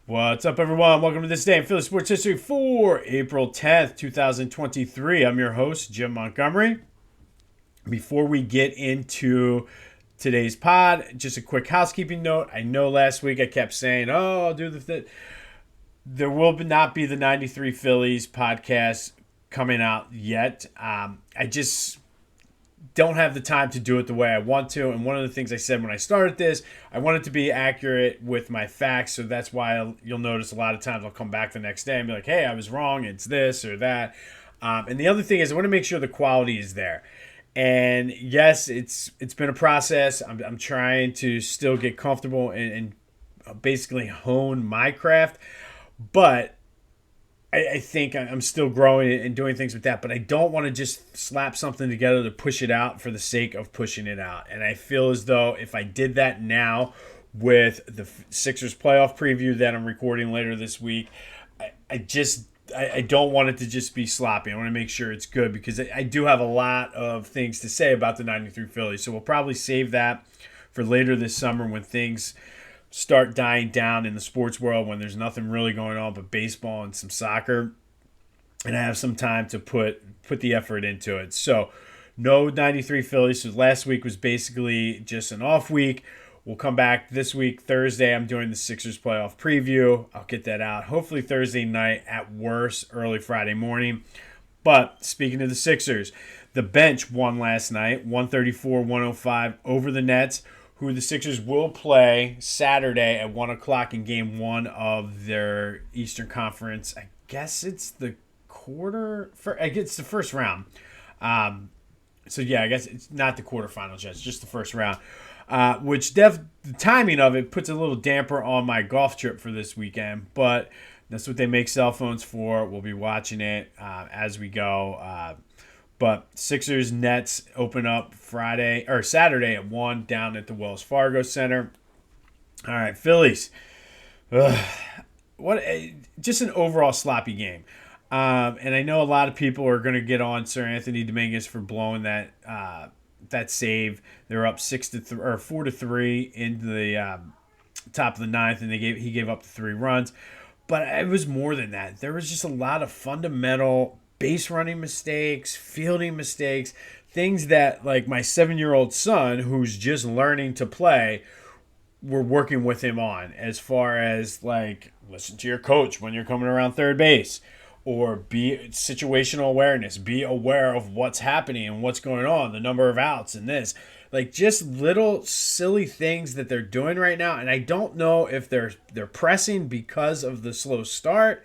What's up, everyone? Welcome to this day in Philly sports history for April 10th, 2023. I'm your host, Jim Montgomery. Before we get into today's pod, just a quick housekeeping note. I know last week I kept saying, I'll do there will not be the 93 Phillies podcast coming out yet. I just don't have the time to do it the way I want to. And one of the things I said when I started this, I wanted to be accurate with my facts. So that's why you'll notice a lot of times I'll come back the next day and be like, hey, I was wrong. It's this or that. And the other thing is I want to make sure the quality is there. And yes, it's been a process. I'm trying to still get comfortable and basically hone my craft. But I think I'm still growing and doing things with that, but I don't want to just slap something together to push it out for the sake of pushing it out. And I feel as though if I did that now with the Sixers playoff preview that I'm recording later this week, I don't want it to just be sloppy. I want to make sure it's good because I do have a lot of things to say about the 93 Phillies. So we'll probably save that for later this summer when things start dying down in the sports world, when there's nothing really going on but baseball and some soccer, and I have some time to put the effort into it. So no 93 Phillies. So last week was basically just an off week. We'll come back this week, Thursday. I'm doing the Sixers playoff preview. I'll get that out hopefully Thursday night, at worst early Friday morning. But speaking of the Sixers, the bench won last night, 134-105 over the Nets, who the Sixers will play Saturday at 1 o'clock in Game 1 of their Eastern Conference. I guess it's the I guess it's the first round. So, yeah, I guess it's not the quarterfinals yet. It's just the first round, which the timing of it puts a little damper on my golf trip for this weekend. But that's what they make cell phones for. We'll be watching it as we go. But Sixers Nets open up Saturday at 1 down at the Wells Fargo Center. All right, Phillies. Just an overall sloppy game. And I know a lot of people are going to get on Sir Anthony Dominguez for blowing that save. They're up 4-3 into the top of the ninth, and he gave up the 3 runs. But it was more than that. There was just a lot of fundamental base running mistakes, fielding mistakes, things that like my 7-year-old son, who's just learning to play, we're working with him on, as far as like listen to your coach when you're coming around third base, or be situational awareness, be aware of what's happening and what's going on, the number of outs and this. Like just little silly things that they're doing right now. And I don't know if they're pressing because of the slow start,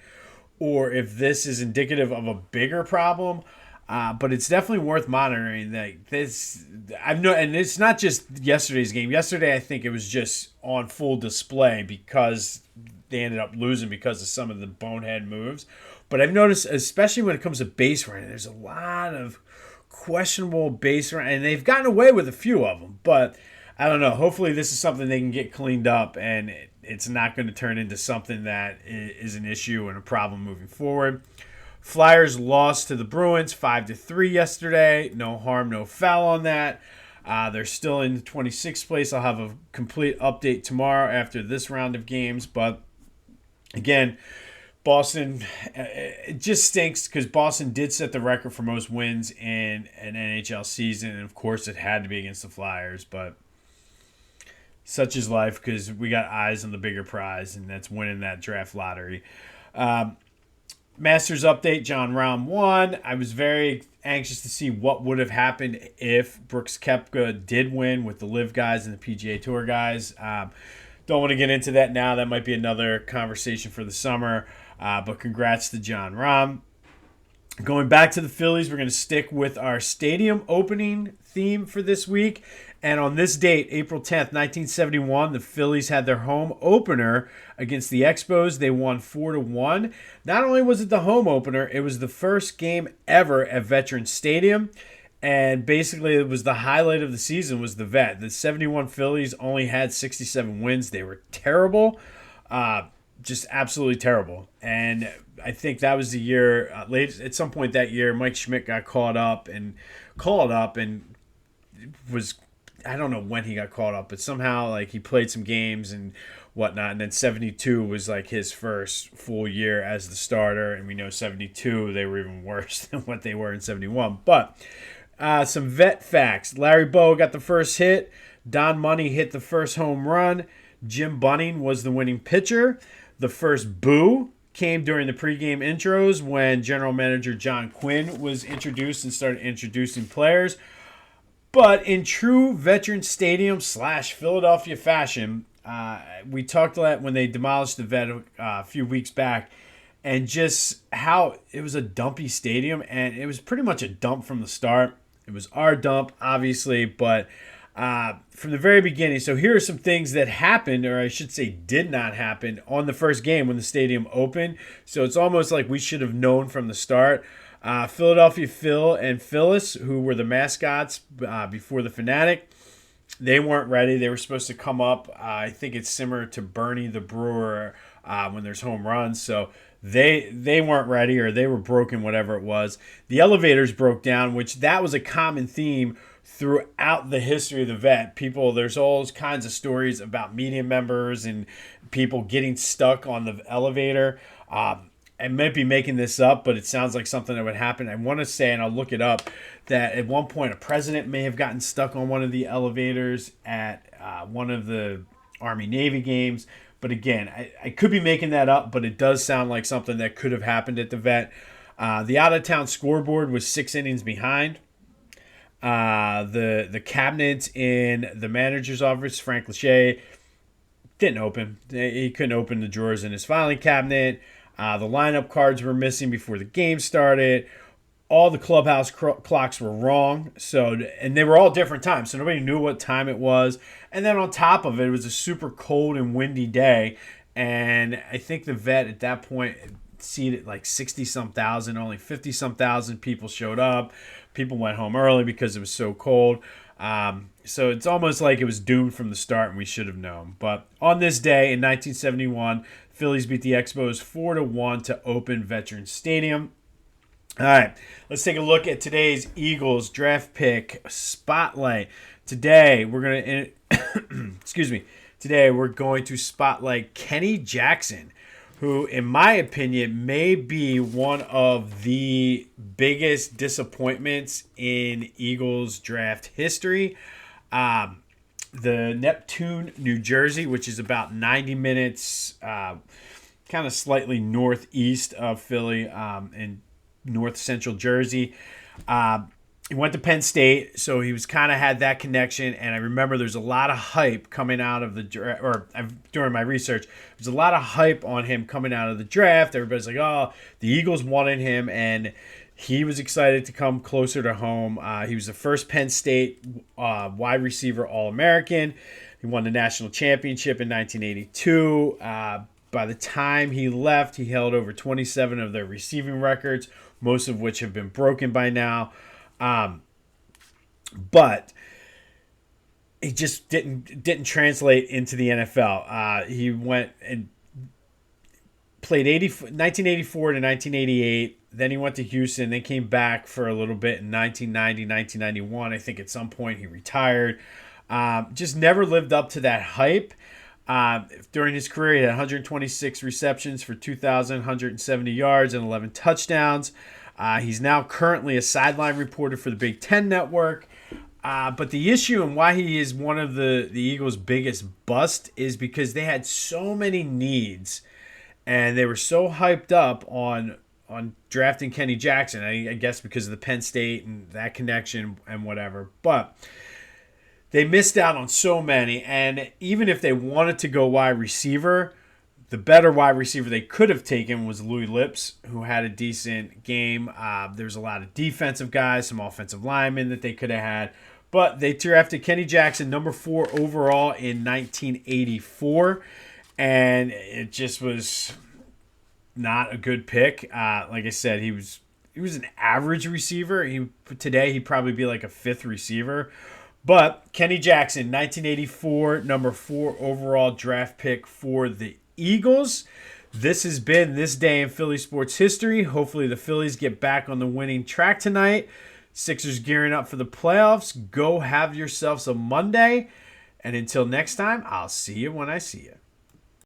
or if this is indicative of a bigger problem, but it's definitely worth monitoring. Like this, and it's not just yesterday's game. Yesterday, I think it was just on full display because they ended up losing because of some of the bonehead moves. But I've noticed, especially when it comes to base running, there's a lot of questionable base running, and they've gotten away with a few of them. But I don't know. Hopefully, this is something they can get cleaned up, and it's not going to turn into something that is an issue and a problem moving forward. Flyers lost to the Bruins 5-3 yesterday. No harm, no foul on that. They're still in the 26th place. I'll have a complete update tomorrow after this round of games. But again, Boston, it just stinks because Boston did set the record for most wins in an NHL season. And of course, it had to be against the Flyers. But such is life because we got eyes on the bigger prize, and that's winning that draft lottery. Masters update, John Rahm won. I was very anxious to see what would have happened if Brooks Koepka did win with the LIV guys and the PGA Tour guys. Don't want to get into that now. That might be another conversation for the summer. But congrats to John Rahm. Going back to the Phillies, we're going to stick with our stadium opening theme for this week. And on this date, April 10th, 1971, the Phillies had their home opener against the Expos. They won 4-1. Not only was it the home opener, it was the first game ever at Veterans Stadium. And basically, it was the highlight of the season was the Vet. The 71 Phillies only had 67 wins. They were terrible. Just absolutely terrible. And I think that was the year, at some point that year, Mike Schmidt got called up and was, I don't know when he got called up, but somehow like he played some games and whatnot. And then 72 was like his first full year as the starter. And we know 72, they were even worse than what they were in 71. But some vet facts. Larry Bowe got the first hit. Don Money hit the first home run. Jim Bunning was the winning pitcher. The first boo came during the pregame intros when general manager John Quinn was introduced and started introducing players. But in true Veterans Stadium / Philadelphia fashion, we talked a lot when they demolished the vet a few weeks back, and just how it was a dumpy stadium, and it was pretty much a dump from the start. It was our dump, obviously, but from the very beginning. So here are some things that happened, or I should say did not happen, on the first game when the stadium opened. So it's almost like we should have known from the start. Philadelphia Phil and Phyllis, who were the mascots before the Fanatic, they weren't ready. They were supposed to come up. I think it's similar to Bernie the Brewer when there's home runs. So they weren't ready, or they were broken, whatever it was. The elevators broke down, which that was a common theme throughout the history of the vet. There's all kinds of stories about media members and people getting stuck on the elevator. I might be making this up, but it sounds like something that would happen. I want to say, and I'll look it up, that at one point a president may have gotten stuck on one of the elevators at one of the Army-Navy games. But again, I could be making that up, but it does sound like something that could have happened at the vet. The out-of-town scoreboard was 6 innings behind. The cabinet in the manager's office, Frank Lachey, didn't open. He couldn't open the drawers in his filing cabinet. The lineup cards were missing before the game started. All the clubhouse clocks were wrong. And they were all different times, so nobody knew what time it was. And then on top of it, it was a super cold and windy day. And I think the vet at that point seated like 60-some thousand. Only 50-some thousand people showed up. People went home early because it was so cold. So it's almost like it was doomed from the start, and we should have known. But on this day in 1971, Phillies beat the Expos 4-1 to open Veterans Stadium. All right, let's take a look at today's Eagles draft pick spotlight. Today we're going to Today we're going to spotlight Kenny Jackson, who, in my opinion, may be one of the biggest disappointments in Eagles draft history. The Neptune, New Jersey, which is about 90 minutes, kind of slightly northeast of Philly, in north central Jersey. He went to Penn State, so he was kind of had that connection. And I remember there's a lot of hype coming out of the draft, or during my research, there's a lot of hype on him coming out of the draft. Everybody's like, oh, the Eagles wanted him, and he was excited to come closer to home. He was the first Penn State wide receiver All-American. He won the national championship in 1982. By the time he left, he held over 27 of their receiving records, most of which have been broken by now. But it just didn't translate into the NFL. He went and played 1984 to 1988. Then he went to Houston. Then came back for a little bit in 1990, 1991. I think at some point he retired. Just never lived up to that hype. During his career, he had 126 receptions for 2,170 yards and 11 touchdowns. He's now currently a sideline reporter for the Big Ten Network. But the issue and why he is one of the Eagles' biggest bust is because they had so many needs, and they were so hyped up on drafting Kenny Jackson. I guess because of the Penn State and that connection and whatever. But they missed out on so many, and even if they wanted to go wide receiver, the better wide receiver they could have taken was Louis Lips, who had a decent game. There's a lot of defensive guys, some offensive linemen that they could have had. But they drafted Kenny Jackson, number 4 overall in 1984. And it just was not a good pick. Like I said, he was an average receiver. Today he'd probably be like a 5th receiver. But Kenny Jackson, 1984, number 4 overall draft pick for the Eagles. This has been This Day in Philly Sports History. Hopefully the Phillies get back on the winning track tonight. Sixers gearing up for the playoffs. Go have yourselves a Monday. And until next time, I'll see you when I see you.